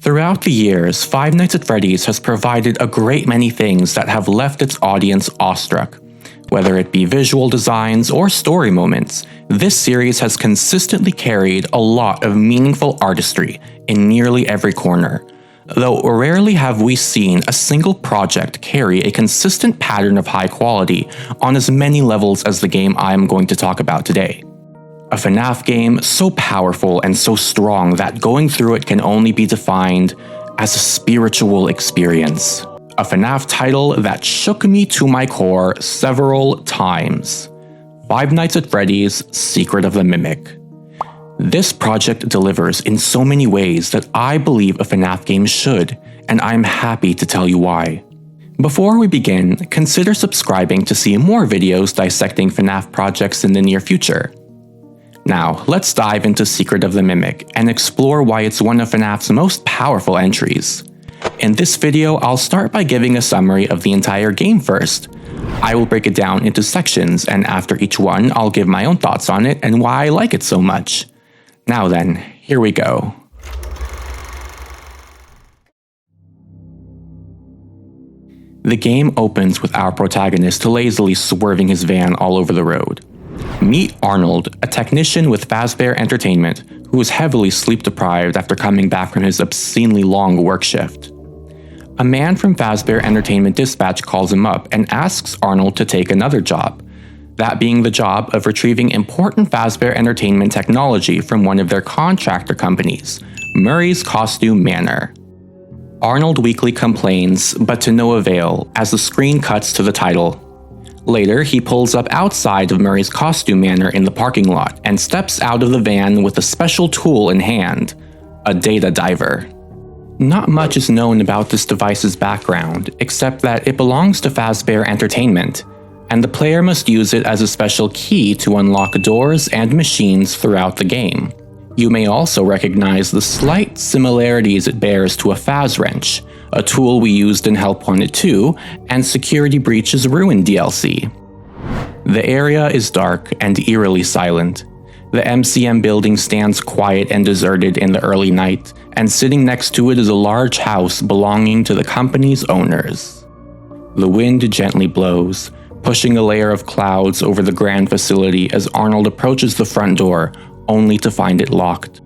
Throughout the years, Five Nights at Freddy's has provided a great many things that have left its audience awestruck. Whether it be visual designs or story moments, this series has consistently carried a lot of meaningful artistry in nearly every corner. Though rarely have we seen a single project carry a consistent pattern of high quality on as many levels as the game I am going to talk about today. A FNAF game so powerful and so strong that going through it can only be defined as a spiritual experience. A FNAF title that shook me to my core several times. Five Nights at Freddy's: Secret of the Mimic. This project delivers in so many ways that I believe a FNAF game should, and I'm happy to tell you why. Before we begin, consider subscribing to see more videos dissecting FNAF projects in the near future. Now, let's dive into Secret of the Mimic and explore why it's one of FNAF's most powerful entries. In this video, I'll start by giving a summary of the entire game first. I will break it down into sections, and after each one, I'll give my own thoughts on it and why I like it so much. Now then, here we go. The game opens with our protagonist lazily swerving his van all over the road. Meet Arnold, a technician with Fazbear Entertainment, who is heavily sleep-deprived after coming back from his obscenely long work shift. A man from Fazbear Entertainment Dispatch calls him up and asks Arnold to take another job, that being the job of retrieving important Fazbear Entertainment technology from one of their contractor companies, Murray's Costume Manor. Arnold weakly complains, but to no avail, as the screen cuts to the title. Later, he pulls up outside of Murray's Costume Manor in the parking lot and steps out of the van with a special tool in hand, a data diver. Not much is known about this device's background, except that it belongs to Fazbear Entertainment, and the player must use it as a special key to unlock doors and machines throughout the game. You may also recognize the slight similarities it bears to a Faz wrench, a tool we used in Help Wanted 2 and Security Breach's Ruin DLC. The area is dark and eerily silent. The MCM building stands quiet and deserted in the early night, and sitting next to it is a large house belonging to the company's owners. The wind gently blows, pushing a layer of clouds over the grand facility as Arnold approaches the front door, only to find it locked.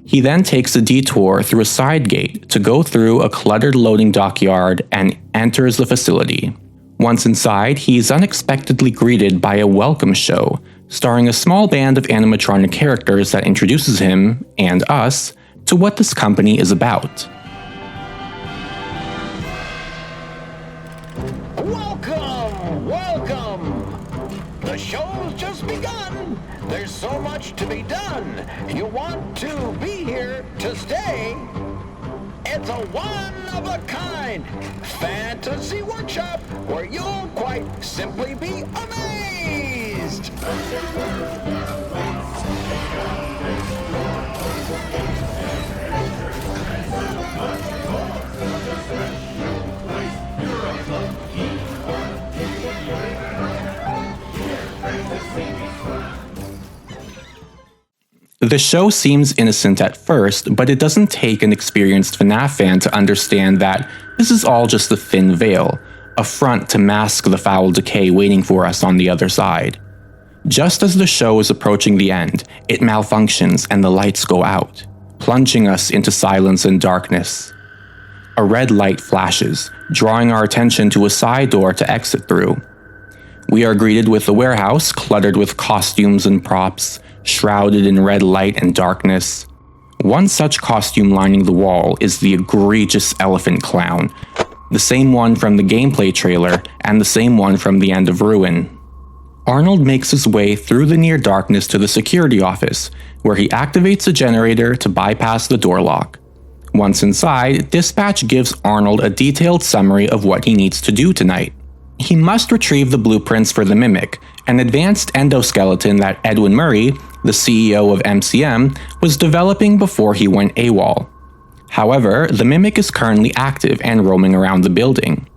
He then takes a detour through a side gate to go through a cluttered loading dockyard and enters the facility. Once inside, he is unexpectedly greeted by a welcome show, starring a small band of animatronic characters that introduces him, and us, to what this company is about. Welcome! The show's just begun! There's so much to be done! You want to be here to stay? It's a one-of-a-kind fantasy workshop where you'll quite simply be amazed! The show seems innocent at first, but it doesn't take an experienced FNAF fan to understand that this is all just a thin veil, a front to mask the foul decay waiting for us on the other side. Just as the show is approaching the end, it malfunctions and the lights go out, plunging us into silence and darkness. A red light flashes, drawing our attention to a side door to exit through. We are greeted with the warehouse cluttered with costumes and props, shrouded in red light and darkness. One such costume lining the wall is the egregious elephant clown, the same one from the gameplay trailer and the same one from the end of Ruin. Arnold makes his way through the near darkness to the security office, where he activates a generator to bypass the door lock. Once inside, Dispatch gives Arnold a detailed summary of what he needs to do tonight. He must retrieve the blueprints for the Mimic, an advanced endoskeleton that Edwin Murray, the CEO of MCM, was developing before he went AWOL. However, the Mimic is currently active and roaming around the building.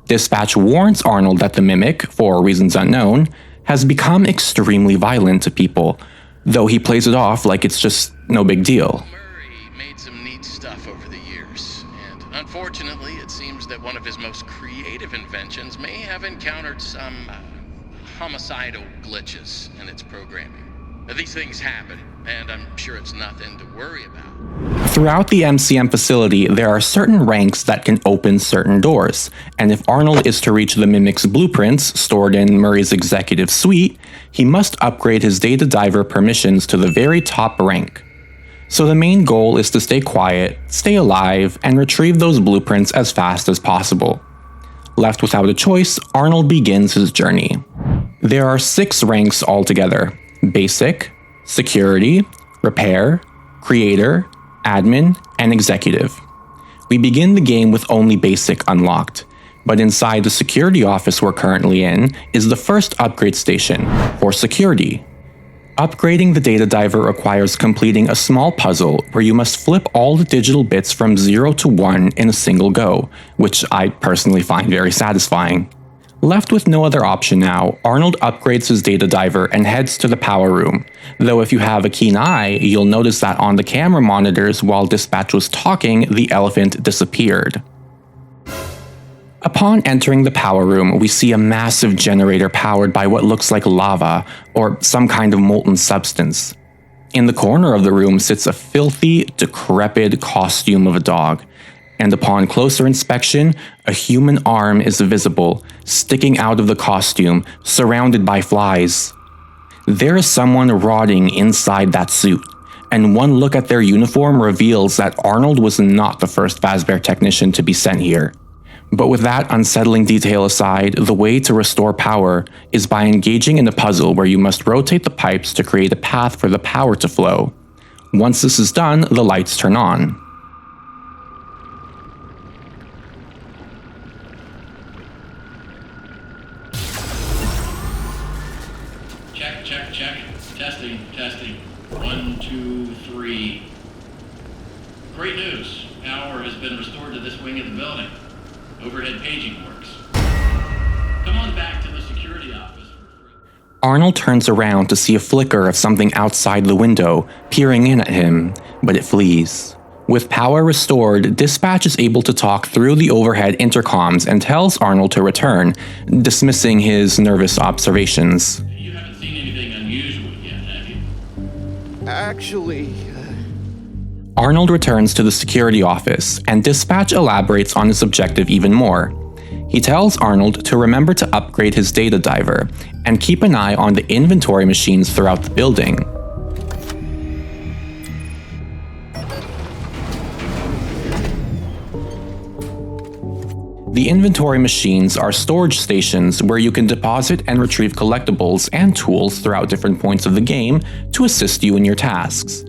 Dispatch warns Arnold that the Mimic, for reasons unknown, has become extremely violent to people, though he plays it off like it's just no big deal. Unfortunately, it seems that one of his most creative inventions may have encountered some homicidal glitches in its programming. These things happen, and I'm sure it's nothing to worry about. Throughout the MCM facility, there are certain ranks that can open certain doors, and if Arnold is to reach the Mimic's blueprints stored in Murray's executive suite, he must upgrade his data diver permissions to the very top rank. So the main goal is to stay quiet, stay alive, and retrieve those blueprints as fast as possible. Left without a choice, Arnold begins his journey. There are 6 ranks altogether: Basic, Security, Repair, Creator, Admin, and Executive. We begin the game with only Basic unlocked, but inside the security office we're currently in is the first upgrade station for Security. Upgrading the data diver requires completing a small puzzle where you must flip all the digital bits from 0 to 1 in a single go, which I personally find very satisfying. Left with no other option now, Arnold upgrades his data diver and heads to the power room, though if you have a keen eye, you'll notice that on the camera monitors while Dispatch was talking, the elephant disappeared. Upon entering the power room, we see a massive generator powered by what looks like lava, or some kind of molten substance. In the corner of the room sits a filthy, decrepit costume of a dog, and upon closer inspection, a human arm is visible, sticking out of the costume, surrounded by flies. There is someone rotting inside that suit, and one look at their uniform reveals that Arnold was not the first Fazbear technician to be sent here. But with that unsettling detail aside, the way to restore power is by engaging in a puzzle where you must rotate the pipes to create a path for the power to flow. Once this is done, the lights turn on. Check. Testing. 1, 2, 3. Great news. Power has been restored to this wing of the building. Overhead paging works. Come on back to the security office for free. Arnold turns around to see a flicker of something outside the window, peering in at him, but it flees. With power restored, Dispatch is able to talk through the overhead intercoms and tells Arnold to return, dismissing his nervous observations. You haven't seen anything unusual yet, have you? Actually... Arnold returns to the security office, and Dispatch elaborates on his objective even more. He tells Arnold to remember to upgrade his data diver, and keep an eye on the inventory machines throughout the building. The inventory machines are storage stations where you can deposit and retrieve collectibles and tools throughout different points of the game to assist you in your tasks.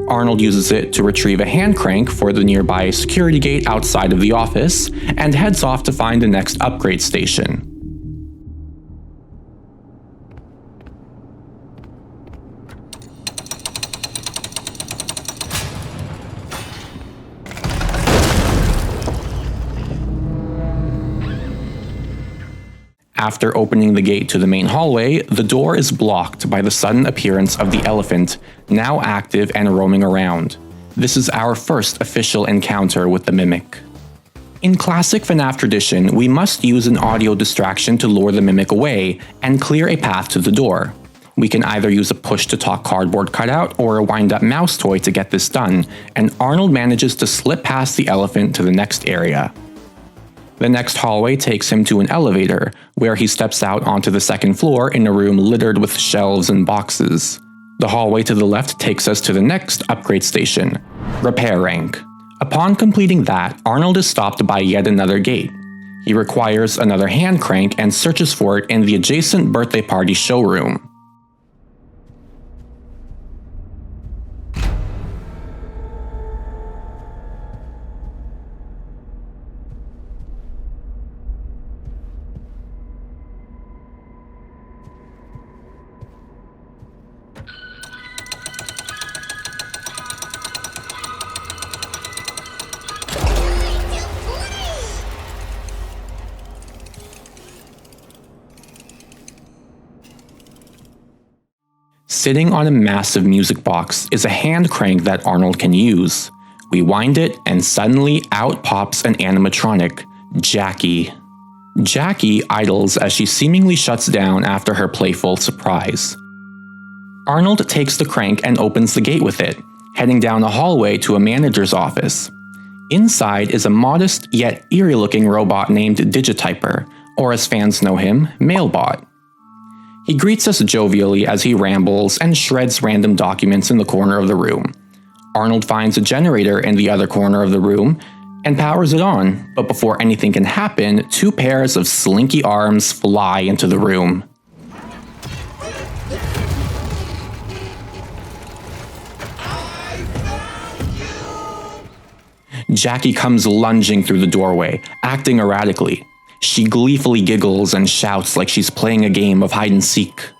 Arnold uses it to retrieve a hand crank for the nearby security gate outside of the office, and heads off to find the next upgrade station. After opening the gate to the main hallway, the door is blocked by the sudden appearance of the elephant, now active and roaming around. This is our first official encounter with the Mimic. In classic FNAF tradition, we must use an audio distraction to lure the Mimic away and clear a path to the door. We can either use a push-to-talk cardboard cutout or a wind-up mouse toy to get this done, and Arnold manages to slip past the elephant to the next area. The next hallway takes him to an elevator, where he steps out onto the second floor in a room littered with shelves and boxes. The hallway to the left takes us to the next upgrade station, Repair Rank. Upon completing that, Arnold is stopped by yet another gate. He requires another hand crank and searches for it in the adjacent birthday party showroom. Sitting on a massive music box is a hand crank that Arnold can use. We wind it, and suddenly out pops an animatronic, Jackie. Jackie idles as she seemingly shuts down after her playful surprise. Arnold takes the crank and opens the gate with it, heading down a hallway to a manager's office. Inside is a modest yet eerie-looking robot named Digityper, or as fans know him, Mailbot. He greets us jovially as he rambles and shreds random documents in the corner of the room. Arnold finds a generator in the other corner of the room and powers it on, but before anything can happen, 2 pairs of slinky arms fly into the room. Jackie comes lunging through the doorway, acting erratically. She gleefully giggles and shouts like she's playing a game of hide-and-seek.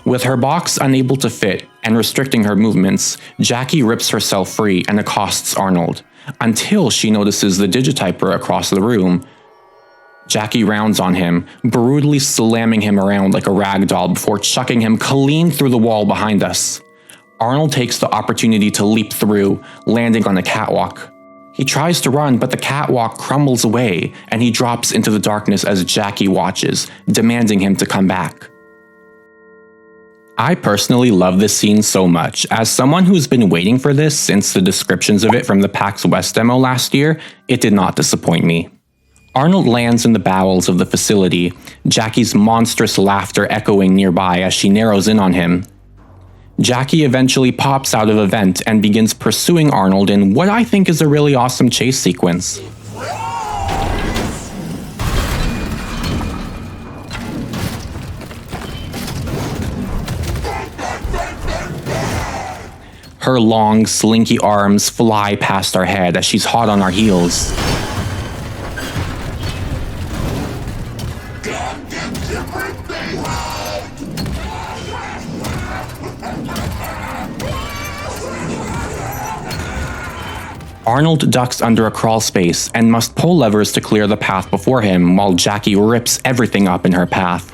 With her box unable to fit and restricting her movements, Jackie rips herself free and accosts Arnold, until she notices the Digityper across the room. Jackie rounds on him, brutally slamming him around like a rag doll before chucking him clean through the wall behind us. Arnold takes the opportunity to leap through, landing on a catwalk. He tries to run, but the catwalk crumbles away, and he drops into the darkness as Jackie watches, demanding him to come back. I personally love this scene so much. As someone who's been waiting for this since the descriptions of it from the PAX West demo last year, it did not disappoint me. Arnold lands in the bowels of the facility, Jackie's monstrous laughter echoing nearby as she narrows in on him. Jackie eventually pops out of a vent and begins pursuing Arnold in what I think is a really awesome chase sequence. Her long, slinky arms fly past our head as she's hot on our heels. Arnold ducks under a crawl space and must pull levers to clear the path before him while Jackie rips everything up in her path.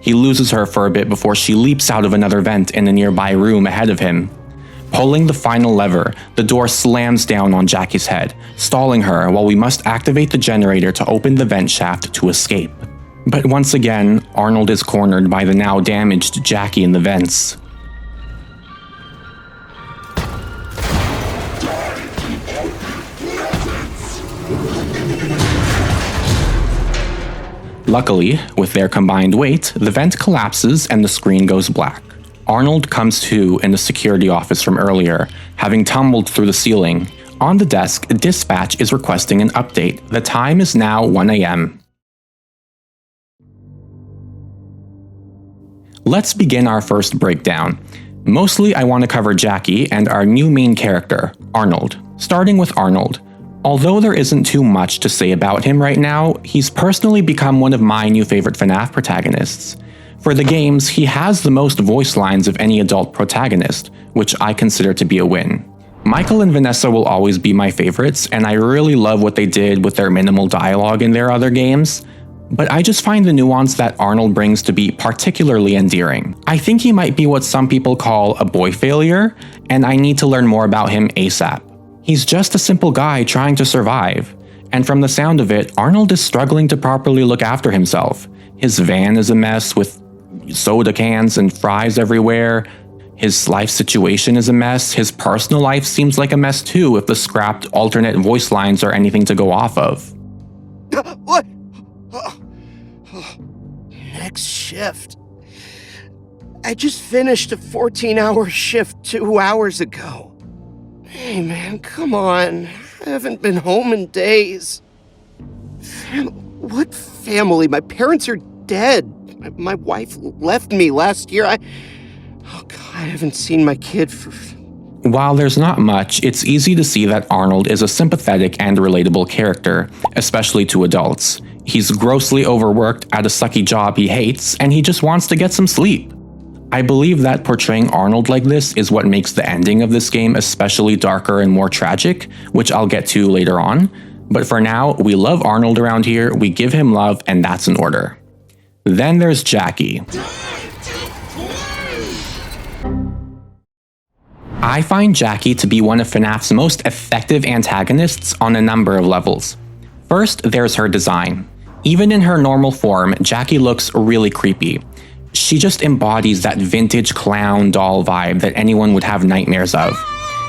He loses her for a bit before she leaps out of another vent in a nearby room ahead of him. Pulling the final lever, the door slams down on Jackie's head, stalling her while we must activate the generator to open the vent shaft to escape. But once again, Arnold is cornered by the now damaged Jackie in the vents. Luckily, with their combined weight, the vent collapses and the screen goes black. Arnold comes to in the security office from earlier, having tumbled through the ceiling. On the desk, dispatch is requesting an update. The time is now 1 a.m. Let's begin our first breakdown. Mostly I want to cover Jackie and our new main character, Arnold. Starting with Arnold. Although there isn't too much to say about him right now, he's personally become one of my new favorite FNAF protagonists. For the games, he has the most voice lines of any adult protagonist, which I consider to be a win. Michael and Vanessa will always be my favorites, and I really love what they did with their minimal dialogue in their other games, but I just find the nuance that Arnold brings to be particularly endearing. I think he might be what some people call a boy failure, and I need to learn more about him ASAP. He's just a simple guy trying to survive, and from the sound of it, Arnold is struggling to properly look after himself. His van is a mess with soda cans and fries everywhere. His life situation is a mess. His personal life seems like a mess too if the scrapped alternate voice lines are anything to go off of. What? Next shift. I just finished a 14-hour shift 2 hours ago. Hey man, come on. I haven't been home in days. What family? My parents are dead. My wife left me last year. I haven't seen my kid for While there's not much, it's easy to see that Arnold is a sympathetic and relatable character, especially to adults. He's grossly overworked at a sucky job he hates, and he just wants to get some sleep. I believe that portraying Arnold like this is what makes the ending of this game especially darker and more tragic, which I'll get to later on. But for now, we love Arnold around here, we give him love, and that's in order. Then there's Jackie. I find Jackie to be one of FNAF's most effective antagonists on a number of levels. First, there's her design. Even in her normal form, Jackie looks really creepy. She just embodies that vintage clown doll vibe that anyone would have nightmares of.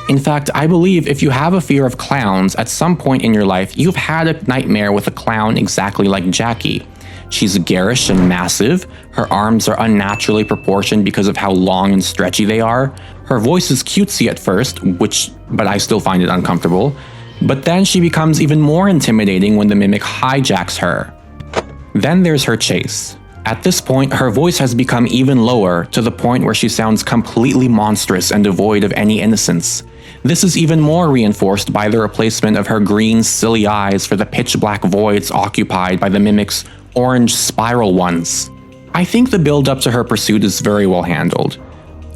In fact, I believe if you have a fear of clowns, at some point in your life, you've had a nightmare with a clown exactly like Jackie. She's garish and massive, her arms are unnaturally proportioned because of how long and stretchy they are, her voice is cutesy at first, but I still find it uncomfortable, but then she becomes even more intimidating when the mimic hijacks her. Then there's her chase. At this point, her voice has become even lower, to the point where she sounds completely monstrous and devoid of any innocence. This is even more reinforced by the replacement of her green, silly eyes for the pitch-black voids occupied by the mimic's orange spiral ones. I think the build-up to her pursuit is very well handled.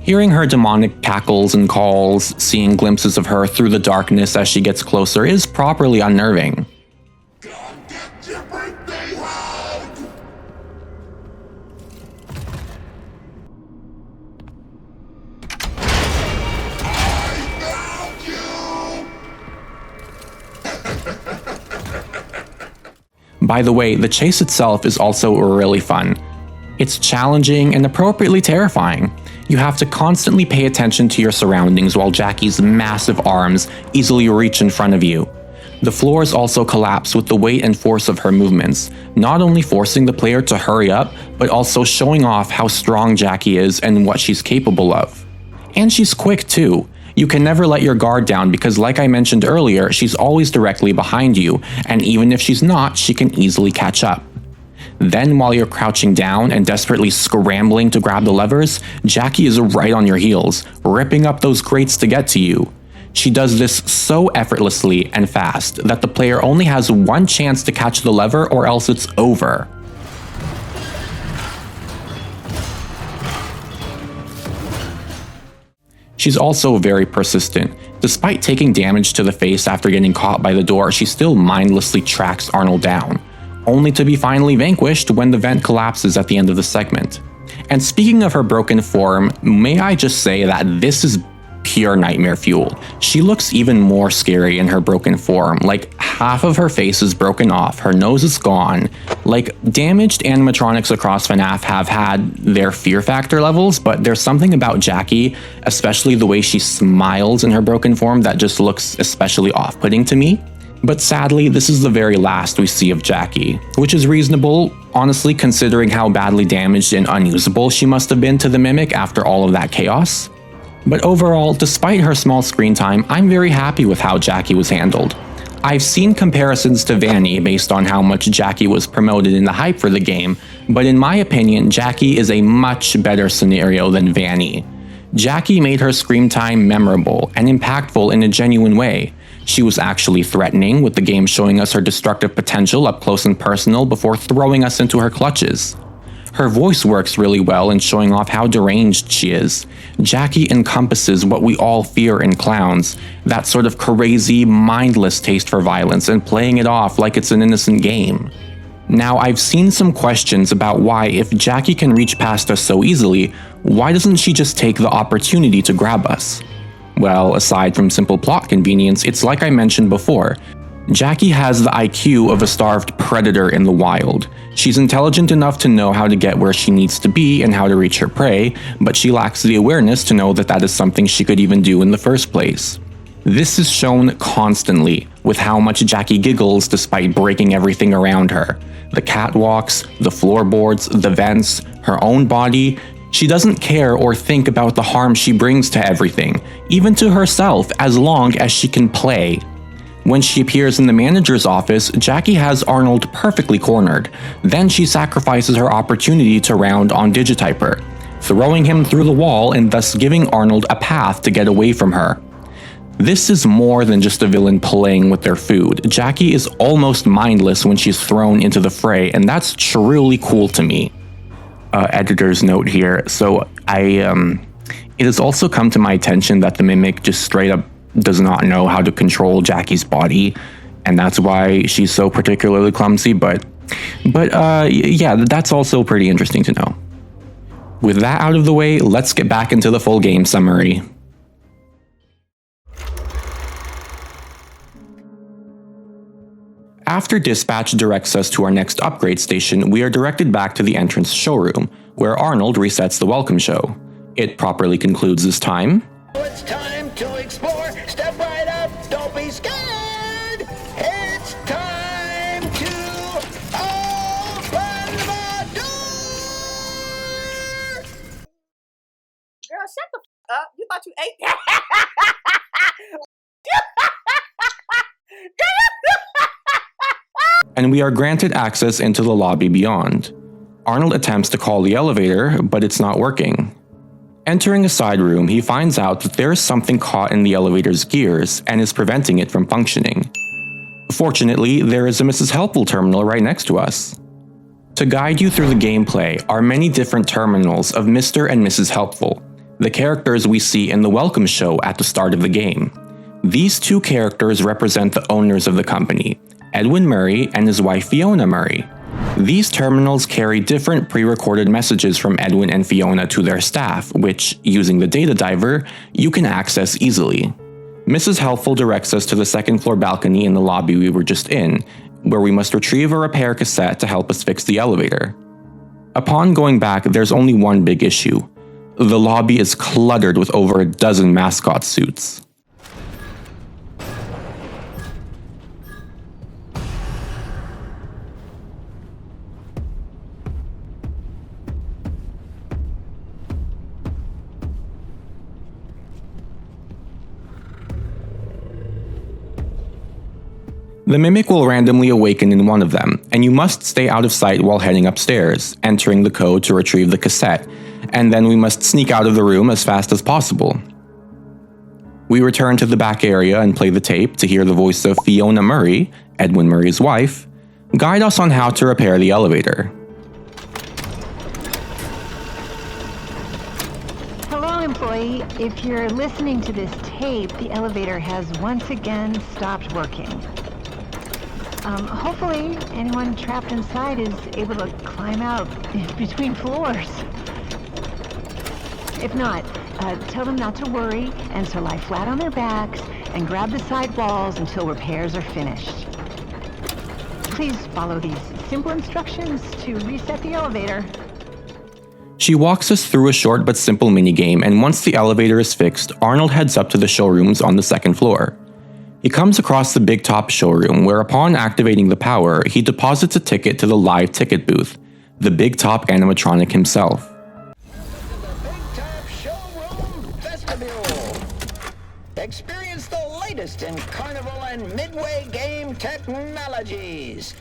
Hearing her demonic cackles and calls, seeing glimpses of her through the darkness as she gets closer is properly unnerving. By the way, the chase itself is also really fun. It's challenging and appropriately terrifying. You have to constantly pay attention to your surroundings while Jackie's massive arms easily reach in front of you. The floors also collapse with the weight and force of her movements, not only forcing the player to hurry up, but also showing off how strong Jackie is and what she's capable of. And she's quick too. You can never let your guard down because, like I mentioned earlier, she's always directly behind you, and even if she's not, she can easily catch up. Then while you're crouching down and desperately scrambling to grab the levers, Jackie is right on your heels, ripping up those crates to get to you. She does this so effortlessly and fast that the player only has one chance to catch the lever or else it's over. She's also very persistent. Despite taking damage to the face after getting caught by the door, she still mindlessly tracks Arnold down, only to be finally vanquished when the vent collapses at the end of the segment. And speaking of her broken form, may I just say that this is pure nightmare fuel. She looks even more scary in her broken form, like half of her face is broken off, her nose is gone. Like, damaged animatronics across FNAF have had their fear factor levels, but there's something about Jackie, especially the way she smiles in her broken form, that just looks especially off-putting to me. But sadly, this is the very last we see of Jackie, which is reasonable, honestly, considering how badly damaged and unusable she must have been to the mimic after all of that chaos. But overall, despite her small screen time, I'm very happy with how Jackie was handled. I've seen comparisons to Vanny based on how much Jackie was promoted in the hype for the game, but in my opinion, Jackie is a much better scenario than Vanny. Jackie made her screen time memorable and impactful in a genuine way. She was actually threatening, with the game showing us her destructive potential up close and personal before throwing us into her clutches. Her voice works really well in showing off how deranged she is. Jackie encompasses what we all fear in clowns, that sort of crazy, mindless taste for violence and playing it off like it's an innocent game. Now, I've seen some questions about why, if Jackie can reach past us so easily, why doesn't she just take the opportunity to grab us? Well, aside from simple plot convenience, it's like I mentioned before. Jackie has the IQ of a starved predator in the wild. She's intelligent enough to know how to get where she needs to be and how to reach her prey, but she lacks the awareness to know that that is something she could even do in the first place. This is shown constantly with how much Jackie giggles despite breaking everything around her. The catwalks, the floorboards, the vents, her own body. She doesn't care or think about the harm she brings to everything, even to herself, as long as she can play. When she appears in the manager's office, Jackie has Arnold perfectly cornered. Then she sacrifices her opportunity to round on Digityper, throwing him through the wall and thus giving Arnold a path to get away from her. This is more than just a villain playing with their food. Jackie is almost mindless when she's thrown into the fray, and that's truly cool to me. Editor's note here. So it has also come to my attention that the Mimic just straight up does not know how to control Jackie's body, and that's why she's so particularly clumsy, but yeah, that's also pretty interesting to know. With that out of the way, let's get back into the full game summary. After dispatch directs us to our next upgrade station, we are directed back to the entrance showroom, where Arnold resets the welcome show. It properly concludes this time. It's time to explore. Step right up. Don't be scared. It's time to open the door. Girl, shut the up. You thought you ate that? And we are granted access into the lobby beyond. Arnold attempts to call the elevator, but it's not working. Entering a side room, he finds out that there is something caught in the elevator's gears and is preventing it from functioning. Fortunately, there is a Mrs. Helpful terminal right next to us. To guide you through the gameplay are many different terminals of Mr. and Mrs. Helpful, the characters we see in the welcome show at the start of the game. These two characters represent the owners of the company, Edwin Murray and his wife Fiona Murray. These terminals carry different pre-recorded messages from Edwin and Fiona to their staff, which, using the data diver, you can access easily. Mrs. Helpful directs us to the second floor balcony in the lobby we were just in, where we must retrieve a repair cassette to help us fix the elevator. Upon going back, there's only one big issue. The lobby is cluttered with over a dozen mascot suits. The Mimic will randomly awaken in one of them, and you must stay out of sight while heading upstairs, entering the code to retrieve the cassette, and then we must sneak out of the room as fast as possible. We return to the back area and play the tape to hear the voice of Fiona Murray, Edwin Murray's wife, guide us on how to repair the elevator. Hello, employee. If you're listening to this tape, the elevator has once again stopped working. Hopefully, anyone trapped inside is able to climb out between floors. If not, tell them not to worry and to lie flat on their backs and grab the side walls until repairs are finished. Please follow these simple instructions to reset the elevator. She walks us through a short but simple minigame, and once the elevator is fixed, Arnold heads up to the showrooms on the second floor. He comes across the Big Top showroom, where upon activating the power, he deposits a ticket to the live ticket booth, the Big Top animatronic himself. The Big Top Showroom Vestibule. Experience the latest in Carnival and Midway game technologies.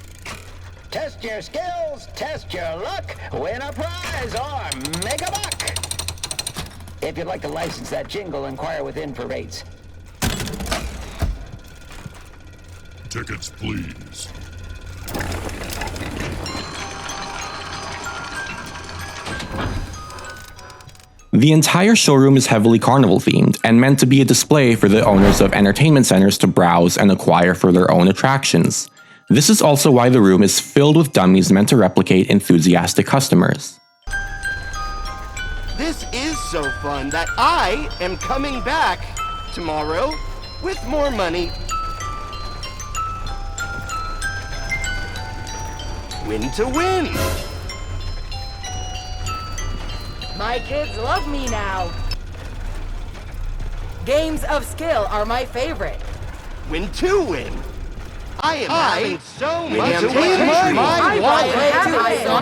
Test your skills, test your luck, win a prize, or make a buck. If you'd like to license that jingle, inquire within for rates. Tickets, please. The entire showroom is heavily Carnival themed and meant to be a display for the owners of entertainment centers to browse and acquire for their own attractions. This is also why the room is filled with dummies meant to replicate enthusiastic customers. This is so fun that I am coming back tomorrow with more money. Win to win. My kids love me now. Games of skill are my favorite. Win to win. I am having so much fun.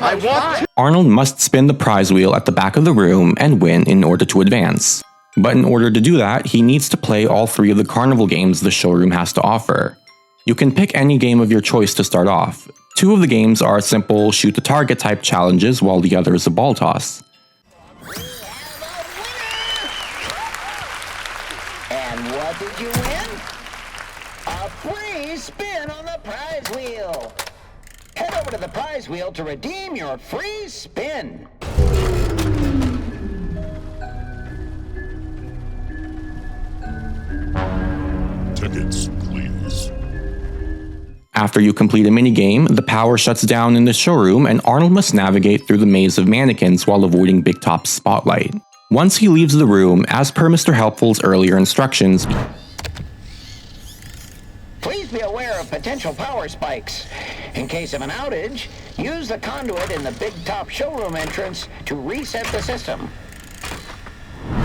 I want to. Arnold must spin the prize wheel at the back of the room and win in order to advance. But in order to do that, he needs to play all 3 of the Carnival games the showroom has to offer. You can pick any game of your choice to start off. 2 of the games are simple shoot-the-target type challenges, while the other is a ball toss. And What did you win? A free spin on the prize wheel. Head over to the prize wheel to redeem your free spin. Tickets, please. After you complete a minigame, the power shuts down in the showroom and Arnold must navigate through the maze of mannequins while avoiding Big Top's spotlight. Once he leaves the room, as per Mr. Helpful's earlier instructions, Please be aware of potential power spikes. In case of an outage, use the conduit in the Big Top showroom entrance to reset the system.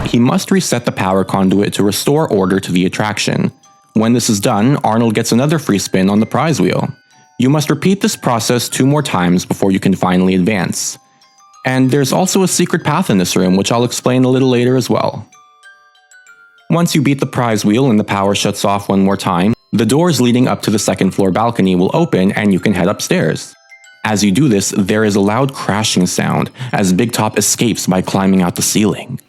he must reset the power conduit to restore order to the attraction. When this is done, Arnold gets another free spin on the prize wheel. You must repeat this process 2 more times before you can finally advance. And there's also a secret path in this room, which I'll explain a little later as well. Once you beat the prize wheel and the power shuts off 1 more time, the doors leading up to the 2nd floor balcony will open and you can head upstairs. As you do this, there is a loud crashing sound as Big Top escapes by climbing out the ceiling.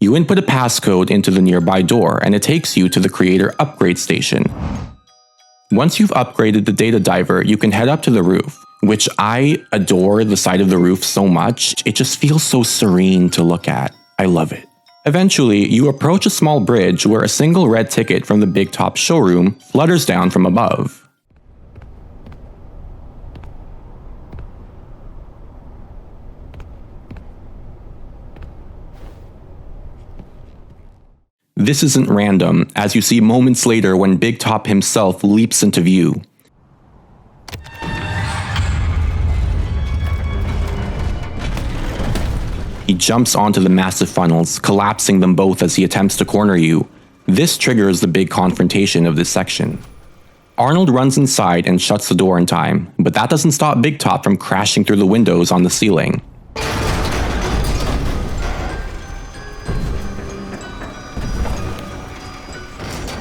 You input a passcode into the nearby door and it takes you to the creator upgrade station. Once you've upgraded the data diver, you can head up to the roof, which I adore the side of the roof so much. It just feels so serene to look at. I love it. Eventually, you approach a small bridge where a single red ticket from the Big Top showroom flutters down from above. This isn't random, as you see moments later when Big Top himself leaps into view. He jumps onto the massive funnels, collapsing them both as he attempts to corner you. This triggers the big confrontation of this section. Arnold runs inside and shuts the door in time, but that doesn't stop Big Top from crashing through the windows on the ceiling.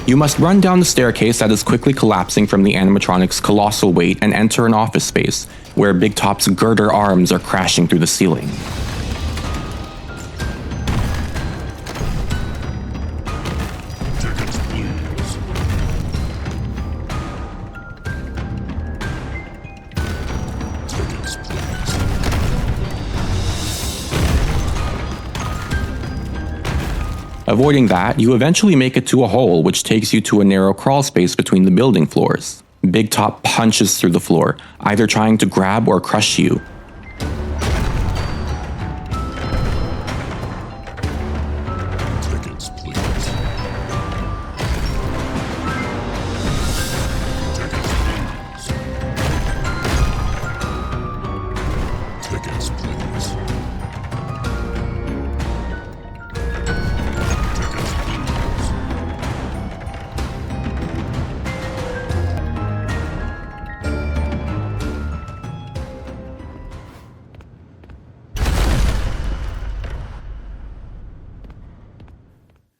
You must run down the staircase that is quickly collapsing from the animatronic's colossal weight and enter an office space, where Big Top's girder arms are crashing through the ceiling. Tickets, please. Tickets, please. Avoiding that, you eventually make it to a hole which takes you to a narrow crawl space between the building floors. Big Top punches through the floor, either trying to grab or crush you. Tickets, please. Tickets, please. Tickets, please.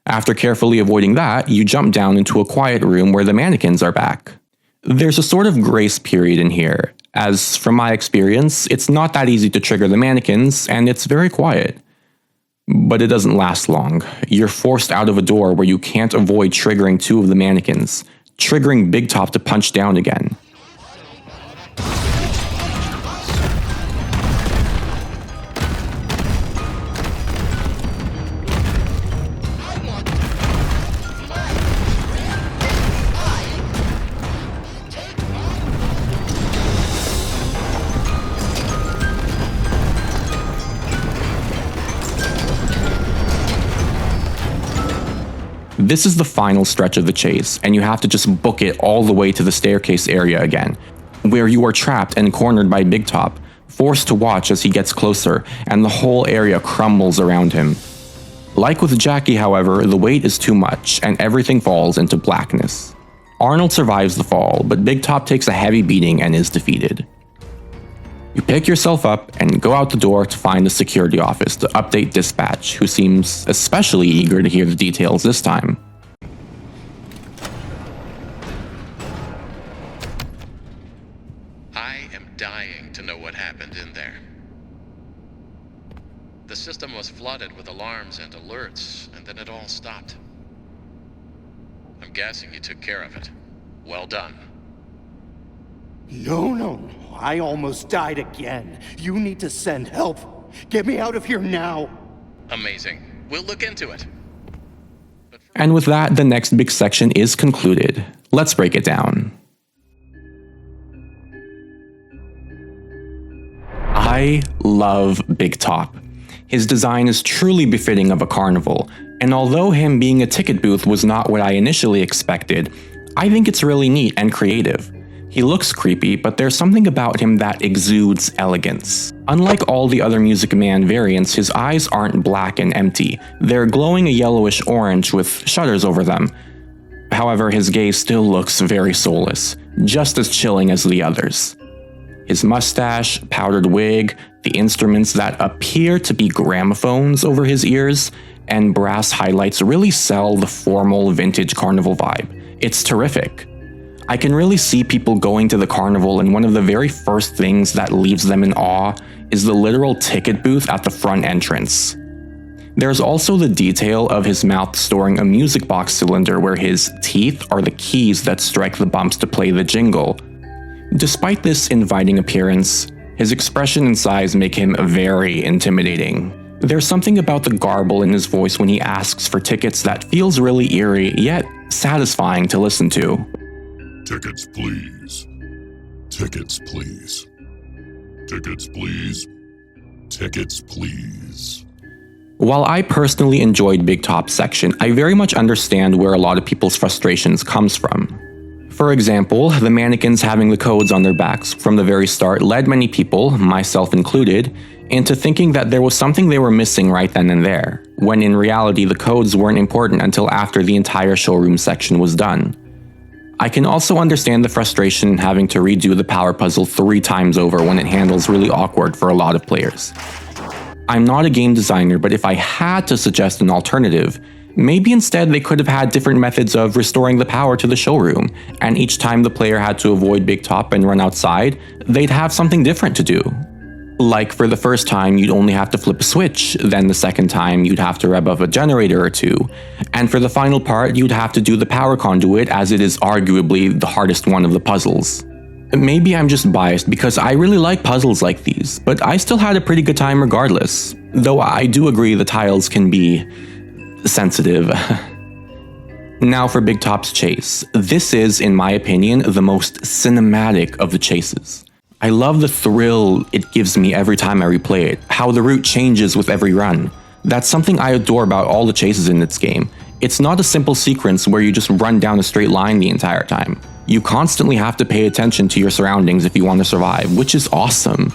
After carefully avoiding that, you jump down into a quiet room where the mannequins are back. There's a sort of grace period in here, as from my experience, it's not that easy to trigger the mannequins, and it's very quiet. But it doesn't last long. You're forced out of a door where you can't avoid triggering 2 of the mannequins, triggering Big Top to punch down again. This is the final stretch of the chase, and you have to just book it all the way to the staircase area again, where you are trapped and cornered by Big Top, forced to watch as he gets closer, and the whole area crumbles around him. Like with Jackie, however, the weight is too much, and everything falls into blackness. Arnold survives the fall, but Big Top takes a heavy beating and is defeated. You pick yourself up and go out the door to find the security office to update Dispatch, who seems especially eager to hear the details this time. I am dying to know what happened in there. The system was flooded with alarms and alerts, and then it all stopped. I'm guessing you took care of it. Well done. No. I almost died again. You need to send help. Get me out of here now. Amazing. We'll look into it. And with that, the next big section is concluded. Let's break it down. I love Big Top. His design is truly befitting of a carnival, and although him being a ticket booth was not what I initially expected, I think it's really neat and creative. He looks creepy, but there's something about him that exudes elegance. Unlike all the other Music Man variants, his eyes aren't black and empty. They're glowing a yellowish orange with shutters over them. However, his gaze still looks very soulless, just as chilling as the others. His mustache, powdered wig, the instruments that appear to be gramophones over his ears, and brass highlights really sell the formal vintage carnival vibe. It's terrific. I can really see people going to the carnival, and one of the very first things that leaves them in awe is the literal ticket booth at the front entrance. There's also the detail of his mouth storing a music box cylinder where his teeth are the keys that strike the bumps to play the jingle. Despite this inviting appearance, his expression and size make him very intimidating. There's something about the garble in his voice when he asks for tickets that feels really eerie, yet satisfying to listen to. Tickets, please. Tickets, please. Tickets, please. Tickets, please. While I personally enjoyed Big Top's section, I very much understand where a lot of people's frustrations comes from. For example, the mannequins having the codes on their backs from the very start led many people, myself included, into thinking that there was something they were missing right then and there, when in reality the codes weren't important until after the entire showroom section was done. I can also understand the frustration in having to redo the power puzzle 3 times over when it handles really awkward for a lot of players. I'm not a game designer, but if I had to suggest an alternative, maybe instead they could have had different methods of restoring the power to the showroom, and each time the player had to avoid Big Top and run outside, they'd have something different to do. Like for the first time, you'd only have to flip a switch, then the second time you'd have to rev up a generator or two, and for the final part you'd have to do the power conduit, as it is arguably the hardest one of the puzzles. Maybe I'm just biased because I really like puzzles like these, but I still had a pretty good time regardless, though I do agree the tiles can be sensitive. Now for Big Top's chase. This is, in my opinion, the most cinematic of the chases. I love the thrill it gives me every time I replay it, how the route changes with every run. That's something I adore about all the chases in this game. It's not a simple sequence where you just run down a straight line the entire time. You constantly have to pay attention to your surroundings if you want to survive, which is awesome.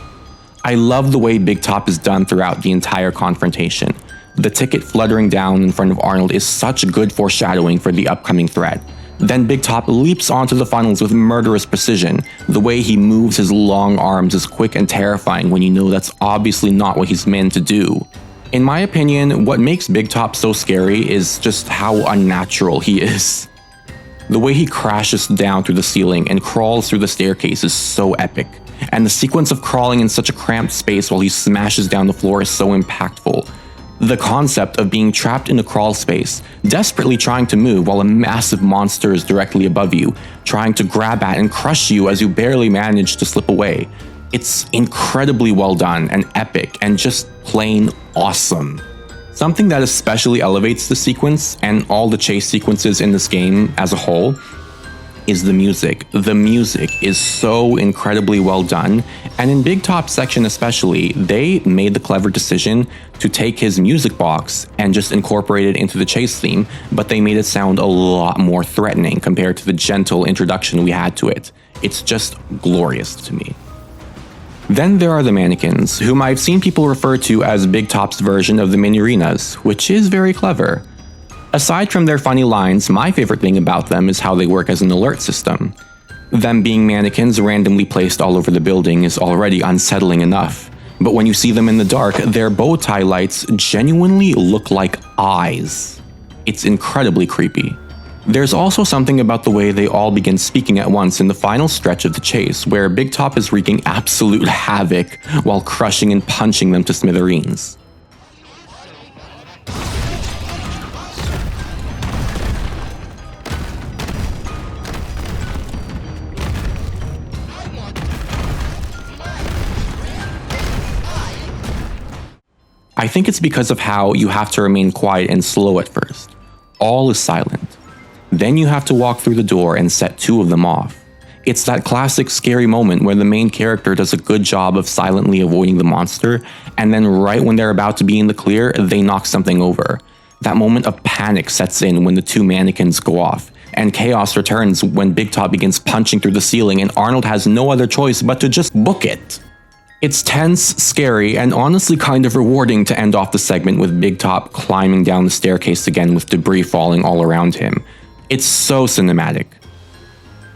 I love the way Big Top is done throughout the entire confrontation. The ticket fluttering down in front of Arnold is such good foreshadowing for the upcoming threat. Then Big Top leaps onto the funnels with murderous precision. The way he moves his long arms is quick and terrifying when you know that's obviously not what he's meant to do. In my opinion, what makes Big Top so scary is just how unnatural he is. The way he crashes down through the ceiling and crawls through the staircase is so epic, and the sequence of crawling in such a cramped space while he smashes down the floor is so impactful. The concept of being trapped in a crawl space, desperately trying to move while a massive monster is directly above you, trying to grab at and crush you as you barely manage to slip away. It's incredibly well done and epic and just plain awesome. Something that especially elevates the sequence and all the chase sequences in this game as a whole is the music. The music is so incredibly well done, and in Big Top's section especially, they made the clever decision to take his music box and just incorporate it into the chase theme, but they made it sound a lot more threatening compared to the gentle introduction we had to it. It's just glorious to me. Then there are the mannequins, whom I've seen people refer to as Big Top's version of the mini-arenas, which is very clever. Aside from their funny lines, my favorite thing about them is how they work as an alert system. Them being mannequins randomly placed all over the building is already unsettling enough, but when you see them in the dark, their bow tie lights genuinely look like eyes. It's incredibly creepy. There's also something about the way they all begin speaking at once in the final stretch of the chase, where Big Top is wreaking absolute havoc while crushing and punching them to smithereens. I think it's because of how you have to remain quiet and slow at first. All is silent. Then you have to walk through the door and set two of them off. It's that classic scary moment where the main character does a good job of silently avoiding the monster, and then right when they're about to be in the clear, they knock something over. That moment of panic sets in when the two mannequins go off, and chaos returns when Big Top begins punching through the ceiling and Arnold has no other choice but to just book it. It's tense, scary, and honestly kind of rewarding to end off the segment with Big Top climbing down the staircase again with debris falling all around him. It's so cinematic.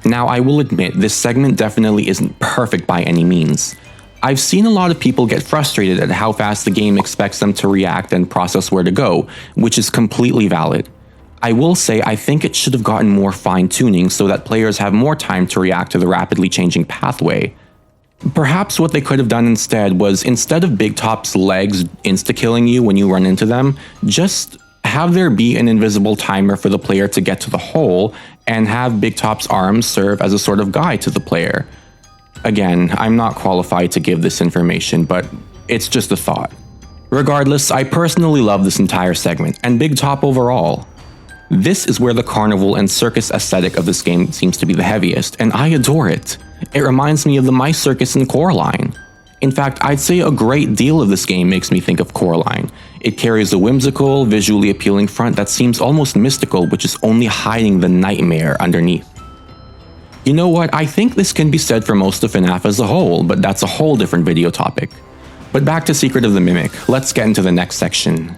Now, I will admit, this segment definitely isn't perfect by any means. I've seen a lot of people get frustrated at how fast the game expects them to react and process where to go, which is completely valid. I will say I think it should have gotten more fine-tuning so that players have more time to react to the rapidly changing pathway. Perhaps what they could have done instead was, instead of Big Top's legs insta-killing you when you run into them, just have there be an invisible timer for the player to get to the hole, and have Big Top's arms serve as a sort of guide to the player. Again, I'm not qualified to give this information, but it's just a thought. Regardless, I personally love this entire segment, and Big Top overall. This is where the carnival and circus aesthetic of this game seems to be the heaviest, and I adore it. It reminds me of the Mice Circus in Coraline. In fact, I'd say a great deal of this game makes me think of Coraline. It carries a whimsical, visually appealing front that seems almost mystical, which is only hiding the nightmare underneath. You know what, I think this can be said for most of FNAF as a whole, but that's a whole different video topic. But back to Secret of the Mimic, let's get into the next section.